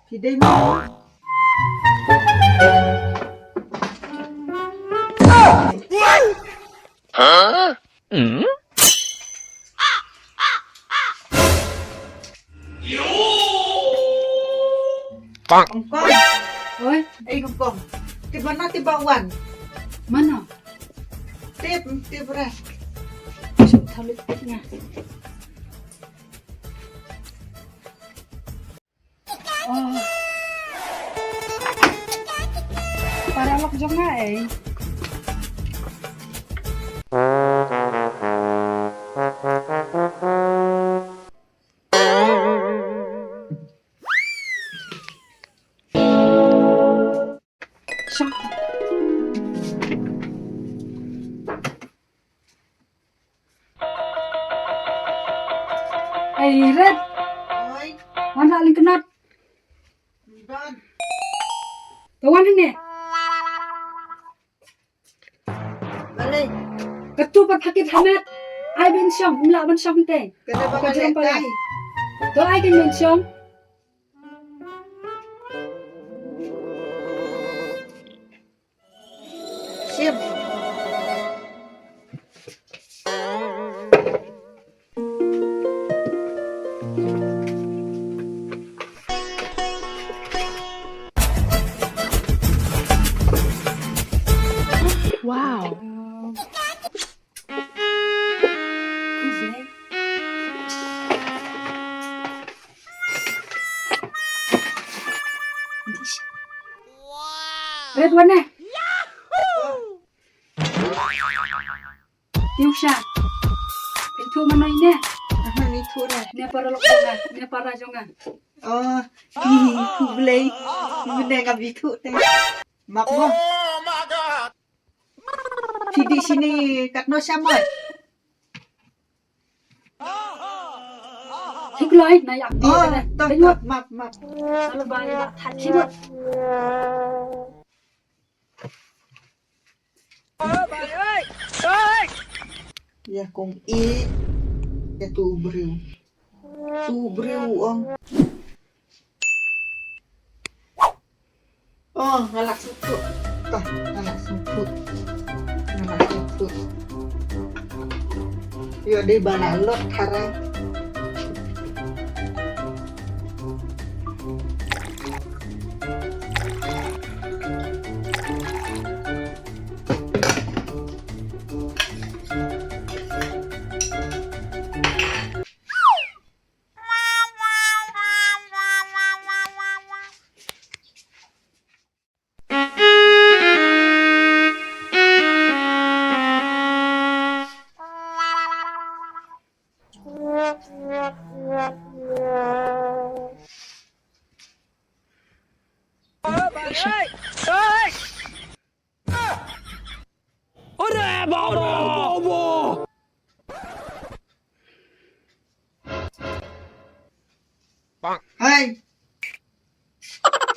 Thì đây mà. Hả? Ừ? Bang. Con. Oi, Ay con. Tiba na tibawan. mana? Tip ra. Thalit nga. Oh. Para lok jong nga eh. Hey, Red, Oi. mana aling kenat? Dan. Kawan ini, Balik. ketupat hakit hamet. Ai ben syong, mula ben syong te. Kada ba Kajiran pala. balik? To ai kan ben syong. Siap. Wow. Red warna. Tiusha. Itu mana ini? Aha ni thura. Ini para lokongan, ini para jongan. Oh, hi ku blay. Benda ngam itu teh. Mak mo. Oh my god. Thì di sini kat no shamoit. Hikulai na yak di Oh, kana. top Tengok. map. Kalau balik dah tak sibuk. Ya kong i. Ya tu briu. Tu briu ong. Oh, ngalak sutut. Tah, ngalak sutut. Ngalak sutut. Yo di banalot harai. Ora bobo. Bang. Hai.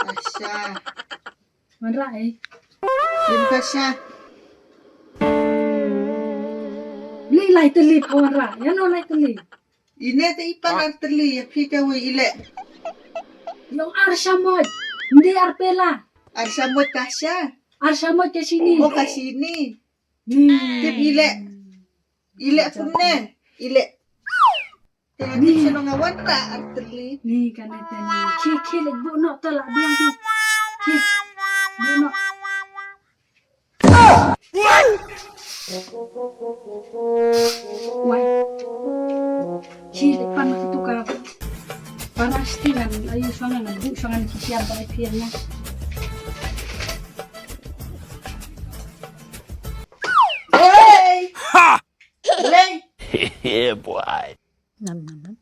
Kasha. Mana eh? Lim kasha. Beli lai teli orang, ya no lai teli. Ini te ipan arteli ya pika we ile. Yung arsamod, hindi arpela. Arsamot kasha. Arsamod ke sini. Oh kasini. Nih. Tip ile. Ile punne. Ile. Tengah tip siya nung awan ra arteli. Nih kan itu nih. Ki legbu no tolak biang ki. Ki. Bu no. Wai. Ki lepan itu ka. Panas dengan ayu sangan bu sangan kisian pada piannya. Yeah, boy. Nam nam nam.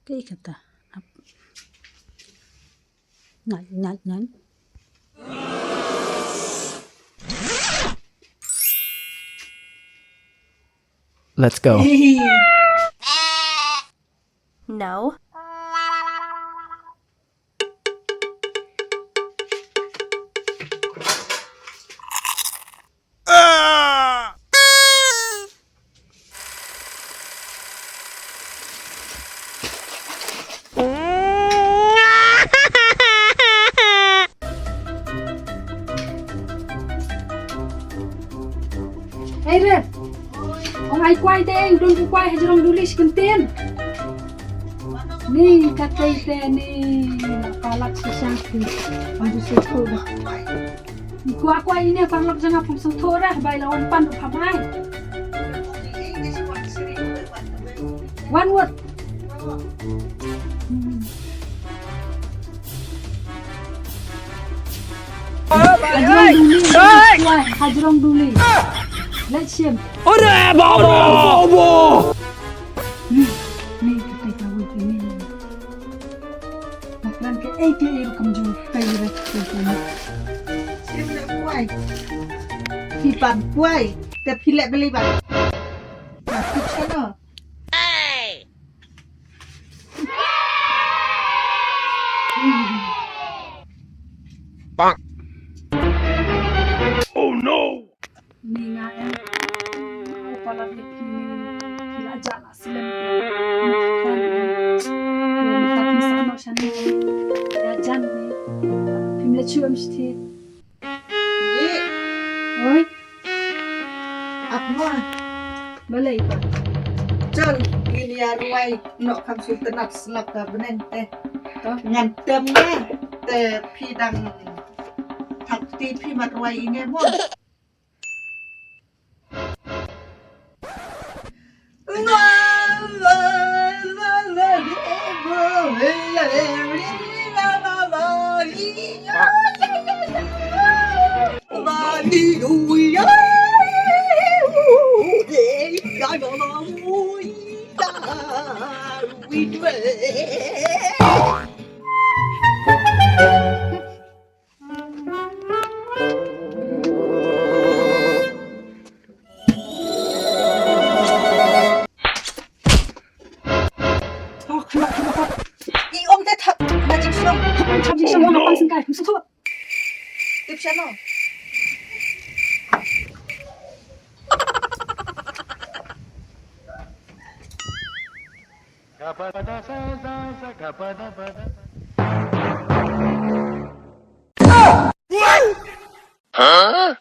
Cái kata. Nan nan nan. Let's go. No. Ê Rê, ông ai quay tên, đừng có quay hay cho ông đulis cần tiền. Ni katay tên ni nakalak sa siyang ang gusto ko ba. Ikuha ko ay niya parang sa nga pong sutura, bailawan pan o pamay. One word. Hajrong duli. Let's see. Ora, bobo! Ni katay tawag ini. Naklan ke ay kaya kamjong kayo rin. Xem lại quay. Thì bản quay. Tập thì lại bên đây bạn. Mà thích sao nào. Bonk. Oh no! Ni nga yan. Pala kila jala sila nagtakin sa ano siya ni kaya dyan ni pimlechuam siya. Ý. Oy, Áp mà. balay ba? Chân. Linia ruay. Nọ khám xuống tân nạc sạc cả bên anh tê. Ito? Ngàn tâm nha. Tê phi đằng. Thật tí phi mặt ruay ini mo. Ý ôm thế thật là chịu xong. Chăm gì sao nó pan sinh cái không sao. Tiếp xem nào. Huh?